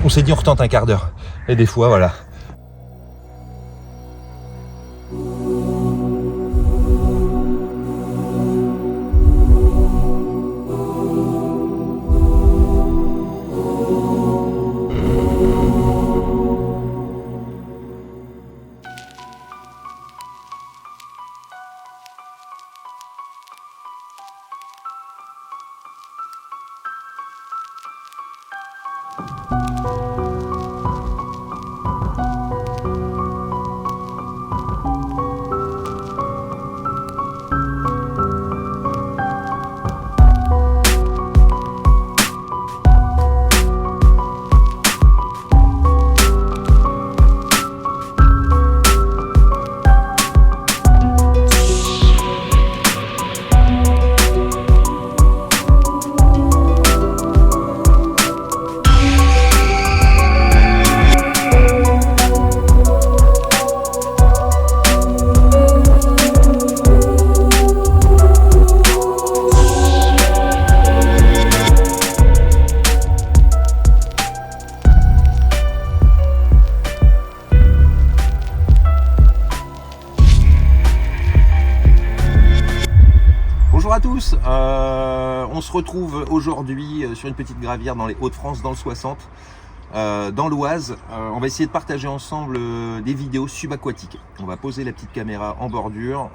on s'est dit on retente un quart d'heure. Et des fois, voilà. Bonjour à tous, on se retrouve aujourd'hui sur une petite gravière dans les Hauts-de-France, dans le 60, dans l'Oise. On va essayer de partager ensemble des vidéos subaquatiques. On va poser la petite caméra en bordure.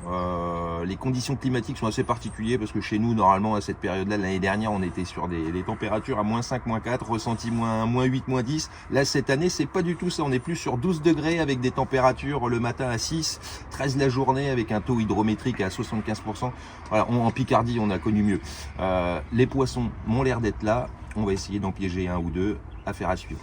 Les conditions climatiques sont assez particulières parce que chez nous, normalement, à cette période-là, l'année dernière, on était sur des températures à -5, -4, ressenti -8, -10. Là, cette année, c'est pas du tout ça. On est plus sur 12 degrés avec des températures le matin à 6, 13 la journée avec un taux hydrométrique à 75%. Voilà, en Picardie, on a connu mieux. Les poissons ont l'air d'être là. On va essayer d'en piéger un ou deux. Affaire à suivre.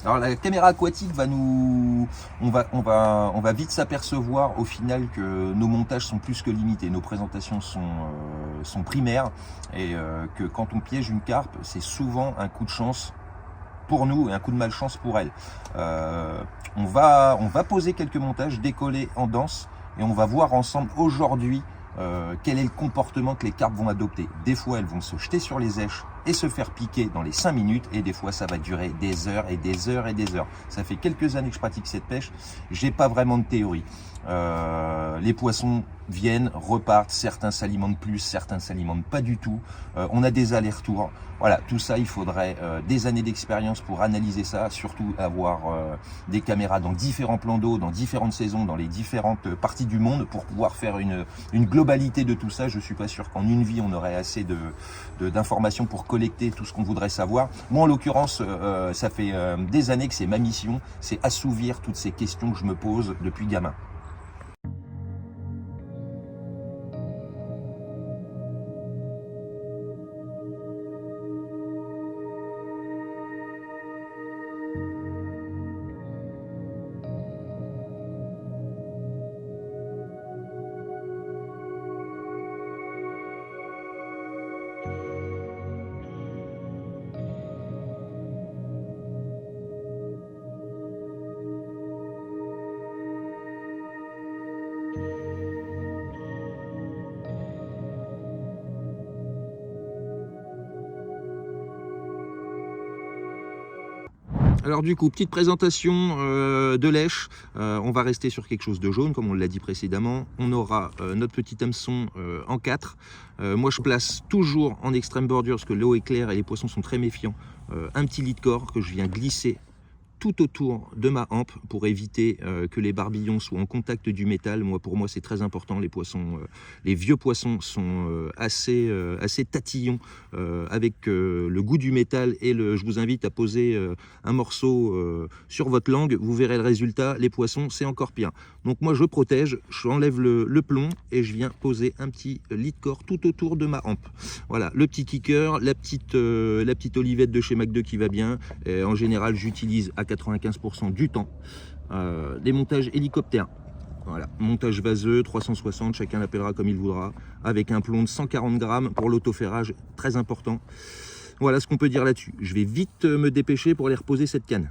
Alors la caméra aquatique va nous, on va vite s'apercevoir au final que nos montages sont plus que limités, nos présentations sont primaires et que quand on piège une carpe, c'est souvent un coup de chance pour nous et un coup de malchance pour elle. On va poser quelques montages, décoller en danse et on va voir ensemble aujourd'hui quel est le comportement que les carpes vont adopter. Des fois, elles vont se jeter sur les éches et se faire piquer dans les 5 minutes et des fois, ça va durer des heures et des heures et des heures. Ça fait quelques années que je pratique cette pêche, j'ai pas vraiment de théorie. Les poissons viennent, repartent, certains s'alimentent plus, certains s'alimentent pas du tout. On a des allers-retours. Voilà, tout ça, il faudrait des années d'expérience pour analyser ça, surtout avoir des caméras dans différents plans d'eau, dans différentes saisons, dans les différentes parties du monde pour pouvoir faire une globalité de tout ça. Je suis pas sûr qu'en une vie, on aurait assez d'informations pour collecter tout ce qu'on voudrait savoir. Moi, en l'occurrence, ça fait des années que c'est ma mission, c'est assouvir toutes ces questions que je me pose depuis gamin. Alors du coup, petite présentation de lèche. On va rester sur quelque chose de jaune, comme on l'a dit précédemment. On aura notre petit hameçon en 4. Moi, je place toujours en extrême bordure, parce que l'eau est claire et les poissons sont très méfiants, un petit lit de corps que je viens glisser tout autour de ma hampe pour éviter que les barbillons soient en contact du métal. Pour moi, c'est très important. Les poissons, les vieux poissons sont assez tatillons avec le goût du métal. Et je vous invite à poser un morceau sur votre langue. Vous verrez le résultat. Les poissons, c'est encore pire. Donc moi, je protège. J'enlève le plomb et je viens poser un petit lit de corps tout autour de ma hampe. Voilà, le petit kicker, la petite olivette de chez McDo qui va bien. Et en général, j'utilise à 95% du temps des montages hélicoptères. Voilà, montage vaseux 360, chacun l'appellera comme il voudra, avec un plomb de 140 grammes pour l'autoferrage, très important. Voilà ce qu'on peut dire là-dessus. Je vais vite me dépêcher pour aller reposer cette canne.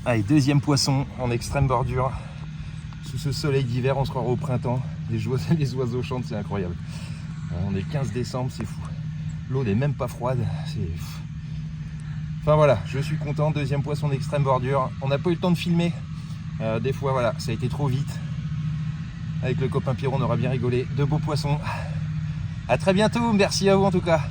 Allez, deuxième poisson en extrême bordure. Sous ce soleil d'hiver, on se croirait au printemps. Les oiseaux chantent, c'est incroyable. On est le 15 décembre, c'est fou. L'eau n'est même pas froide. Enfin voilà, je suis content. Deuxième poisson d'extrême bordure. On n'a pas eu le temps de filmer. Des fois, voilà, ça a été trop vite. Avec le copain Pierrot, on aura bien rigolé. De beaux poissons. À très bientôt. Merci à vous en tout cas.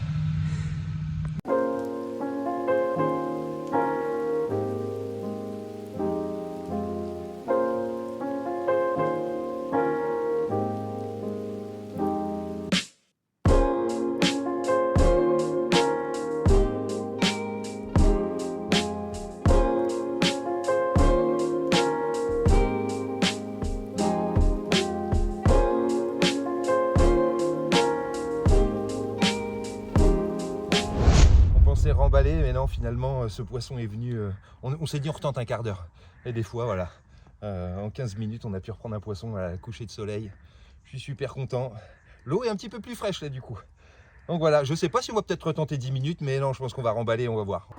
Remballé, mais non, finalement ce poisson est venu, on s'est dit on retente un quart d'heure, et des fois voilà, en 15 minutes on a pu reprendre un poisson à la coucher de soleil. Je suis super content, l'eau est un petit peu plus fraîche là du coup, donc voilà, je sais pas si on va peut-être retenter 10 minutes, mais non, je pense qu'on va remballer, on va voir.